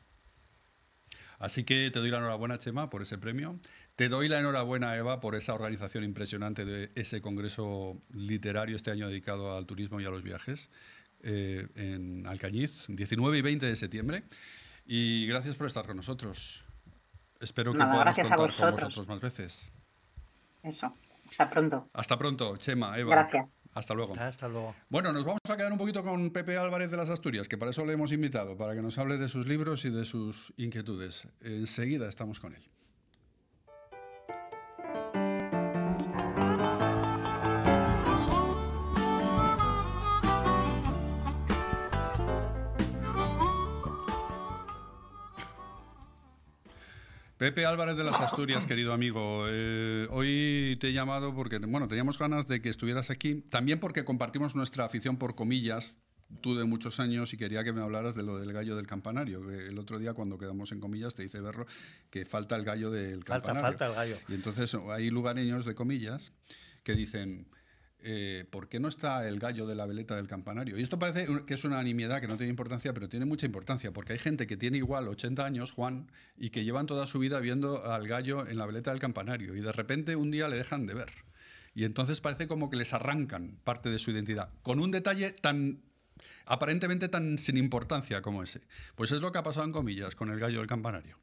Speaker 1: Así que te doy la enhorabuena, Chema, por ese premio. Te doy la enhorabuena, Eva, por esa organización impresionante de ese congreso literario este año dedicado al turismo y a los viajes en Alcañiz, 19 y 20 de septiembre. Y gracias por estar con nosotros. Espero que podamos contar con vosotros más veces.
Speaker 7: Eso. Hasta pronto.
Speaker 1: Hasta pronto, Chema, Eva.
Speaker 7: Gracias.
Speaker 1: Hasta luego.
Speaker 3: Hasta luego.
Speaker 1: Bueno, nos vamos a quedar un poquito con Pepe Álvarez de las Asturias, que para eso le hemos invitado, para que nos hable de sus libros y de sus inquietudes. Enseguida estamos con él. Pepe Álvarez de las Asturias, querido amigo, hoy te he llamado porque, bueno, teníamos ganas de que estuvieras aquí, también porque compartimos nuestra afición por comillas, tú de muchos años, y quería que me hablaras de lo del gallo del campanario. Que el otro día, cuando quedamos en comillas, te hice ver que falta el gallo del campanario.
Speaker 3: Falta el gallo.
Speaker 1: Y entonces hay lugareños de comillas que dicen, ¿por qué no está el gallo de la veleta del campanario? Y esto parece que es una nimiedad que no tiene importancia, pero tiene mucha importancia, porque hay gente que tiene igual 80 años, Juan, y que llevan toda su vida viendo al gallo en la veleta del campanario, y de repente un día le dejan de ver. Y entonces parece como que les arrancan parte de su identidad, con un detalle aparentemente tan sin importancia como ese. Pues es lo que ha pasado en comillas con el gallo del campanario.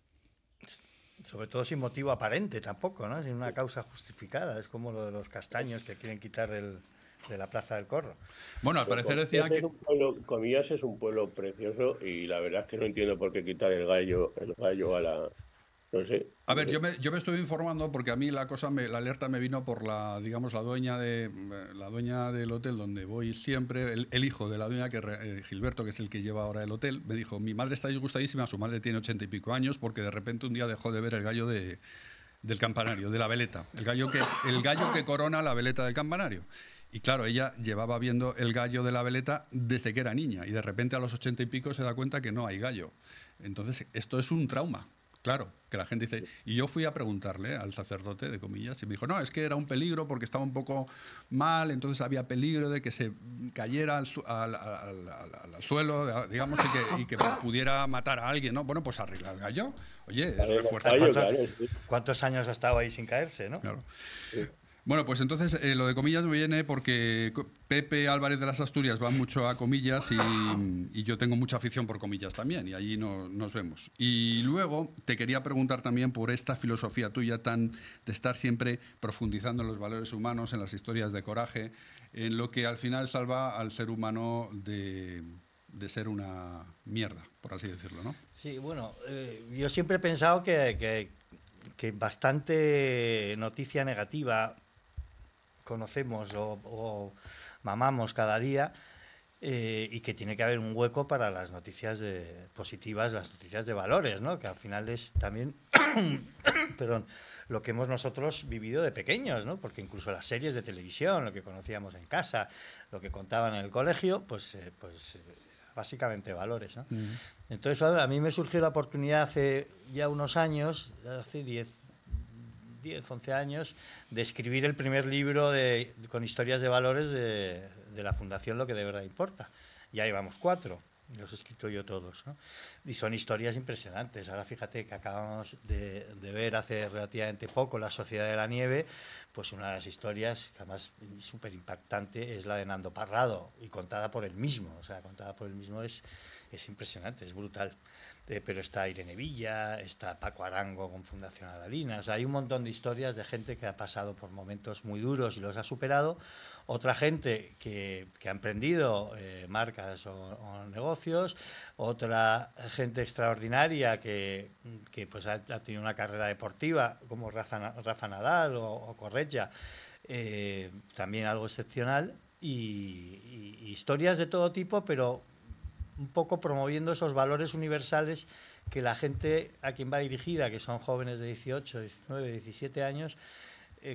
Speaker 3: Sobre todo sin motivo aparente tampoco, ¿no? Sin una causa justificada. Es como lo de los castaños que quieren quitar de la Plaza del Corro.
Speaker 1: Bueno, al parecer decían que...
Speaker 5: Comillas es un pueblo precioso, y la verdad es que no entiendo por qué quitar el gallo a la... No sé.
Speaker 1: A ver, yo me estuve informando porque a mí la alerta me vino por la dueña del hotel donde voy siempre, el hijo de la dueña, Gilberto, que es el que lleva ahora el hotel, me dijo: mi madre está disgustadísima, su madre tiene 80 y pico años, porque de repente un día dejó de ver el gallo del campanario, de la veleta, el gallo que corona la veleta del campanario. Y claro, ella llevaba viendo el gallo de la veleta desde que era niña, y de repente a los 80 y pico se da cuenta que no hay gallo. Entonces, esto es un trauma. Claro, que la gente dice... Y yo fui a preguntarle al sacerdote, de comillas, y me dijo, no, es que era un peligro porque estaba un poco mal, entonces había peligro de que se cayera al suelo, digamos, y que pudiera matar a alguien, ¿no? Bueno, pues arregla el gallo. Oye, refuerza.
Speaker 3: ¿Cuántos años ha estado ahí sin caerse, no?
Speaker 1: Claro. Sí. Bueno, pues entonces lo de comillas me viene porque Pepe Álvarez de las Asturias va mucho a comillas, y yo tengo mucha afición por comillas también, y allí nos vemos. Y luego te quería preguntar también por esta filosofía tuya de estar siempre profundizando en los valores humanos, en las historias de coraje, en lo que al final salva al ser humano de ser una mierda, por así decirlo, ¿no?
Speaker 3: Sí, bueno, yo siempre he pensado que bastante noticia negativa conocemos o mamamos cada día, y que tiene que haber un hueco para las noticias positivas, las noticias de valores, ¿no? Que al final es también perdón, lo que hemos nosotros vivido de pequeños, ¿no? Porque incluso las series de televisión, lo que conocíamos en casa, lo que contaban en el colegio, pues básicamente valores, ¿no? Entonces a mí me surgió la oportunidad hace ya unos años, hace 10, 11 años, de escribir el primer libro con historias de valores de de la Fundación Lo que de verdad importa. Ya llevamos 4. Los he escrito yo todos, ¿no? Y son historias impresionantes. Ahora fíjate que acabamos de ver hace relativamente poco La Sociedad de la Nieve, pues una de las historias que además súper impactante es la de Nando Parrado, y contada por él mismo. O sea, contada por él mismo es impresionante, es brutal. Pero está Irene Villa, está Paco Arango con Fundación Adalina. O sea, hay un montón de historias de gente que ha pasado por momentos muy duros y los ha superado. Otra gente que ha emprendido marcas o negocios. Otra gente extraordinaria que pues ha tenido una carrera deportiva, como Rafa Nadal o Corretja. También algo excepcional. Y historias de todo tipo, pero un poco promoviendo esos valores universales que la gente a quien va dirigida, que son jóvenes de 18, 19, 17 años,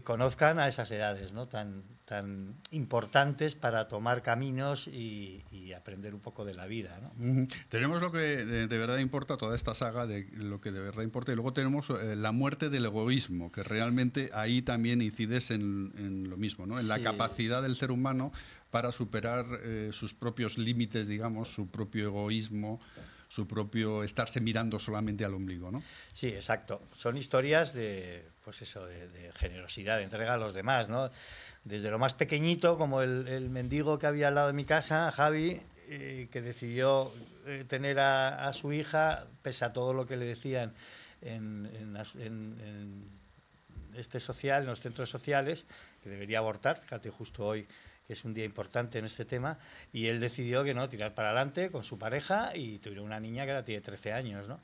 Speaker 3: conozcan a esas edades, ¿no? tan importantes para tomar caminos y aprender un poco de la vida, ¿no?
Speaker 1: Tenemos lo que de verdad importa, toda esta saga de lo que de verdad importa, y luego tenemos la muerte del egoísmo, que realmente ahí también incides en lo mismo, ¿no? En la capacidad del ser humano para superar sus propios límites, digamos, su propio egoísmo, su propio estarse mirando solamente al ombligo, ¿no?
Speaker 3: Sí, exacto. Son historias de, pues eso, de generosidad, de entrega a los demás, ¿no? Desde lo más pequeñito, como el mendigo que había al lado de mi casa, Javi, que decidió tener a su hija, pese a todo lo que le decían en este social, en los centros sociales, que debería abortar. Fíjate, justo hoy, que es un día importante en este tema, y él decidió que no, tirar para adelante con su pareja, y tuvieron una niña que ahora tiene 13 años, ¿no?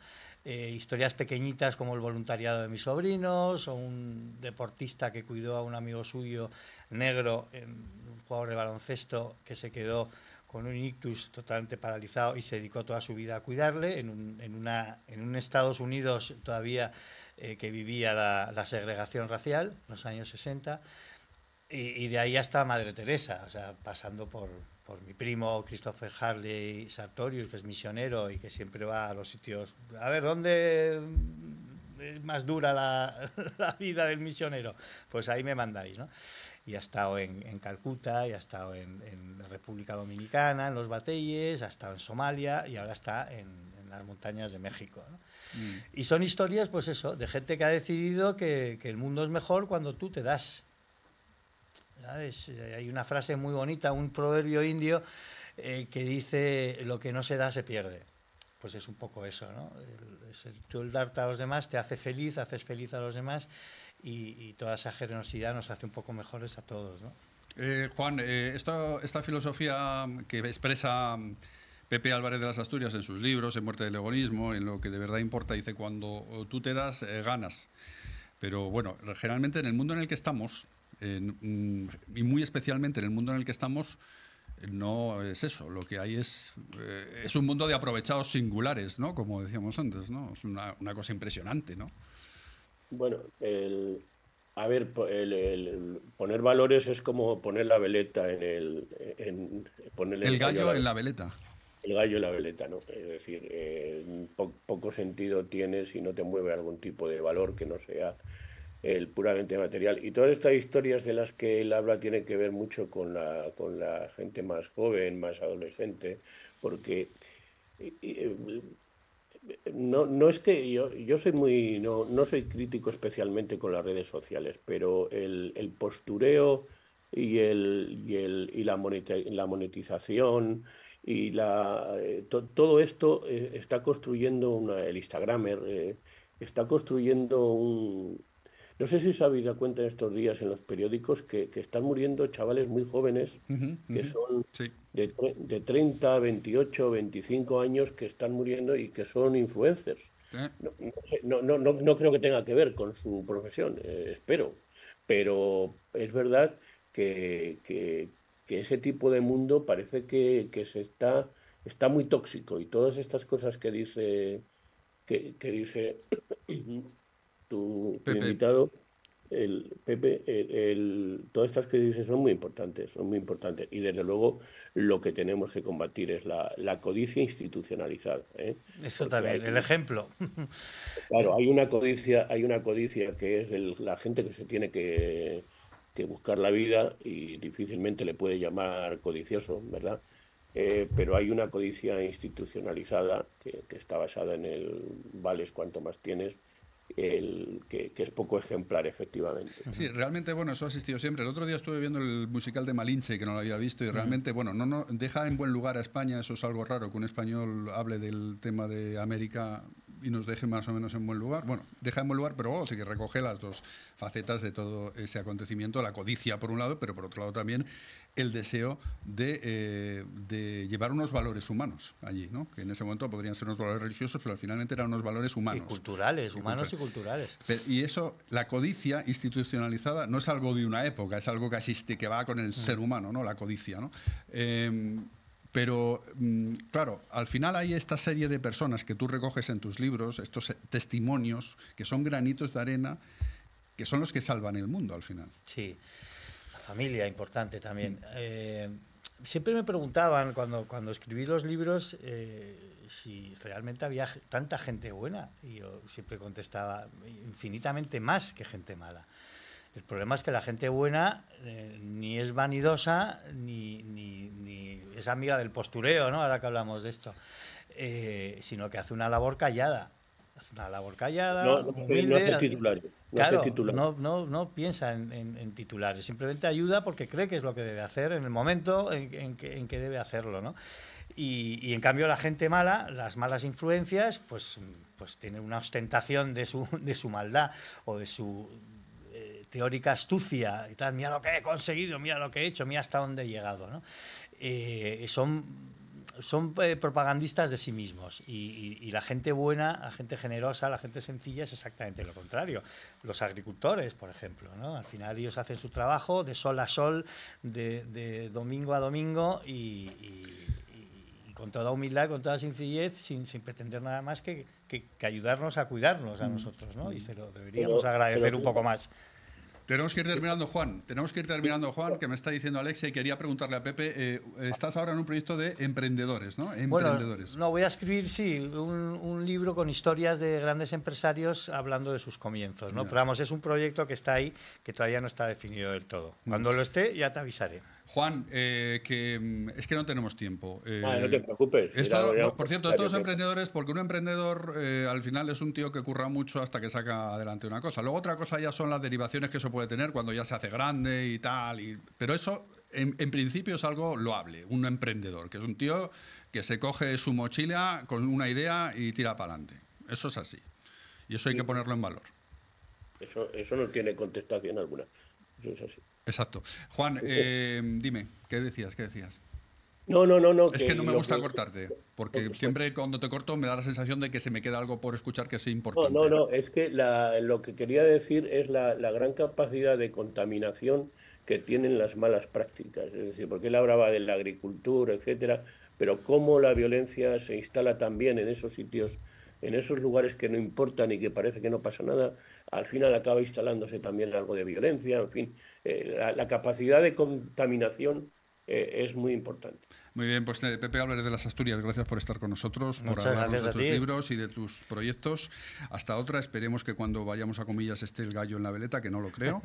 Speaker 3: Historias pequeñitas como el voluntariado de mis sobrinos, o un deportista que cuidó a un amigo suyo negro, un jugador de baloncesto que se quedó con un ictus totalmente paralizado y se dedicó toda su vida a cuidarle, en un Estados Unidos todavía que vivía la segregación racial, en los años 60, y de ahí hasta Madre Teresa, o sea, pasando por mi primo Christopher Harley Sartorius, que es misionero y que siempre va a los sitios, a ver, ¿dónde es más dura la vida del misionero? Pues ahí me mandáis, ¿no? Y ha estado en Calcuta, y ha estado en República Dominicana, en los Bateyes, ha estado en Somalia, y ahora está en las montañas de México, ¿no? Y son historias, pues eso, de gente que ha decidido que el mundo es mejor cuando tú te das. ¿Sabes? Hay una frase muy bonita, un proverbio indio que dice: lo que no se da se pierde. Pues es un poco eso, ¿no? Tú el darte a los demás te hace feliz, haces feliz a los demás, y toda esa generosidad nos hace un poco mejores a todos, ¿no?
Speaker 1: Juan, esta filosofía que expresa Pepe Álvarez de las Asturias en sus libros, en Muerte del Egoísmo, en Lo que de verdad importa, dice: cuando tú te das, ganas. Pero bueno, generalmente en el mundo en el que estamos, y muy especialmente en el mundo en el que estamos, no es eso. Lo que hay es un mundo de aprovechados singulares, ¿no? Como decíamos antes, ¿no? Es una cosa impresionante, ¿no?
Speaker 5: Bueno, poner valores es como poner la veleta ponerle
Speaker 1: el gallo en la veleta.
Speaker 5: El gallo en la veleta, ¿no? Es decir, poco sentido tiene si no te mueve algún tipo de valor que no sea el puramente material. Y todas estas historias de las que él habla tienen que ver mucho con la gente más joven, más adolescente, porque no es que yo soy no soy crítico especialmente con las redes sociales, pero el postureo y la monetización y todo esto está construyendo el Instagramer, está construyendo no sé si os habéis dado cuenta en estos días en los periódicos que están muriendo chavales muy jóvenes, que son de 30, 28, 25 años, que están muriendo y que son influencers. No creo que tenga que ver con su profesión, espero. Pero es verdad que ese tipo de mundo parece que está muy tóxico, y todas estas cosas que dice tu invitado, el Pepe, todas estas que dices son muy importantes, y desde luego lo que tenemos que combatir es la codicia institucionalizada, ¿eh?
Speaker 3: Eso porque también, el ejemplo.
Speaker 5: Claro, hay una codicia que es la gente que se tiene que que buscar la vida y difícilmente le puede llamar codicioso, ¿verdad? Pero hay una codicia institucionalizada que está basada en el vales cuanto más tienes, que es poco ejemplar, efectivamente.
Speaker 1: Sí, realmente, bueno, eso ha existido siempre. El otro día estuve viendo el musical de Malinche, que no lo había visto, y realmente, bueno, no deja en buen lugar a España. Eso es algo raro, que un español hable del tema de América y nos deje más o menos en buen lugar. Bueno, deja en buen lugar, pero sí que recoge las dos facetas de todo ese acontecimiento, la codicia por un lado, pero por otro lado también el deseo de llevar unos valores humanos allí, ¿no? Que en ese momento podrían ser unos valores religiosos, pero finalmente eran unos valores humanos.
Speaker 3: Y culturales, humanos y culturales.
Speaker 1: Y eso, la codicia institucionalizada, no es algo de una época, es algo que existe, que va con el ser humano, ¿no? La codicia, ¿no? Pero, claro, al final hay esta serie de personas que tú recoges en tus libros, estos testimonios, que son granitos de arena, que son los que salvan el mundo al final.
Speaker 3: Sí. Familia, importante también. Siempre me preguntaban cuando escribí los libros si realmente había tanta gente buena, y yo siempre contestaba infinitamente más que gente mala. El problema es que la gente buena ni es vanidosa ni es amiga del postureo, ¿no? Ahora que hablamos de esto, sino que hace una labor callada. Hace una labor callada, humilde.
Speaker 5: No hace titulares.
Speaker 3: Claro, no piensa en titulares, simplemente ayuda porque cree que es lo que debe hacer en el momento en que debe hacerlo, ¿no? Y en cambio la gente mala, las malas influencias, pues tienen una ostentación de su maldad o de su teórica astucia y tal. Mira lo que he conseguido, mira lo que he hecho, mira hasta dónde he llegado, ¿no? Son propagandistas de sí mismos, y la gente buena, la gente generosa, la gente sencilla es exactamente lo contrario. Los agricultores, por ejemplo, ¿no? Al final ellos hacen su trabajo de sol a sol, de domingo a domingo, y con toda humildad, con toda sencillez, sin pretender nada más que ayudarnos a cuidarnos a nosotros, ¿no? Y se lo deberíamos agradecer un poco más.
Speaker 1: Tenemos que ir terminando, Juan. Que me está diciendo Alexia, y quería preguntarle a Pepe, estás ahora en un proyecto de emprendedores, ¿no? Emprendedores.
Speaker 3: Bueno, voy a escribir, sí, un libro con historias de grandes empresarios hablando de sus comienzos, ¿no? Pero vamos, es un proyecto que está ahí, que todavía no está definido del todo. Cuando lo esté, ya te avisaré.
Speaker 1: Juan, es que no tenemos tiempo.
Speaker 5: No te preocupes.
Speaker 1: Por cierto, estos emprendedores, porque un emprendedor al final es un tío que curra mucho hasta que saca adelante una cosa. Luego otra cosa ya son las derivaciones que eso puede tener cuando ya se hace grande y tal. Pero eso, en principio, es algo loable, un emprendedor, que es un tío que se coge su mochila con una idea y tira para adelante. Eso es así. Y eso hay que ponerlo en valor.
Speaker 5: Eso no tiene contestación alguna. Eso es así.
Speaker 1: Exacto. Juan, dime, ¿qué decías?
Speaker 5: No.
Speaker 1: Es que no me gusta cortarte, porque siempre cuando te corto me da la sensación de que se me queda algo por escuchar que es importante.
Speaker 5: No, es que lo que quería decir es la gran capacidad de contaminación que tienen las malas prácticas. Es decir, porque él hablaba de la agricultura, etcétera, pero cómo la violencia se instala también en esos sitios, en esos lugares que no importan y que parece que no pasa nada, al final acaba instalándose también algo de violencia, en fin. La capacidad de contaminación es muy importante.
Speaker 1: Muy bien, pues Pepe Álvarez de las Asturias, gracias por estar con nosotros,
Speaker 3: Muchas
Speaker 1: por hablarnos de
Speaker 3: gracias
Speaker 1: tus libros y de tus proyectos. Hasta otra, esperemos que cuando vayamos a Comillas esté el gallo en la veleta, que no lo creo,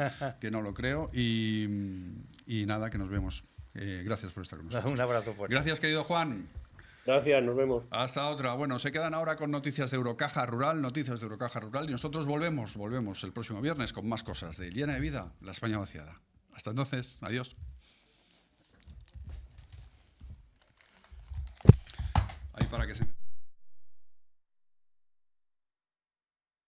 Speaker 1: y nada, que nos vemos. Gracias por estar con nosotros.
Speaker 3: Un abrazo fuerte.
Speaker 1: Gracias, querido Juan.
Speaker 5: Gracias, nos vemos.
Speaker 1: Hasta otra. Bueno, se quedan ahora con noticias de Eurocaja Rural, y nosotros volvemos el próximo viernes con más cosas de Llena de Vida, la España vaciada. Hasta entonces, adiós. Ahí para que se...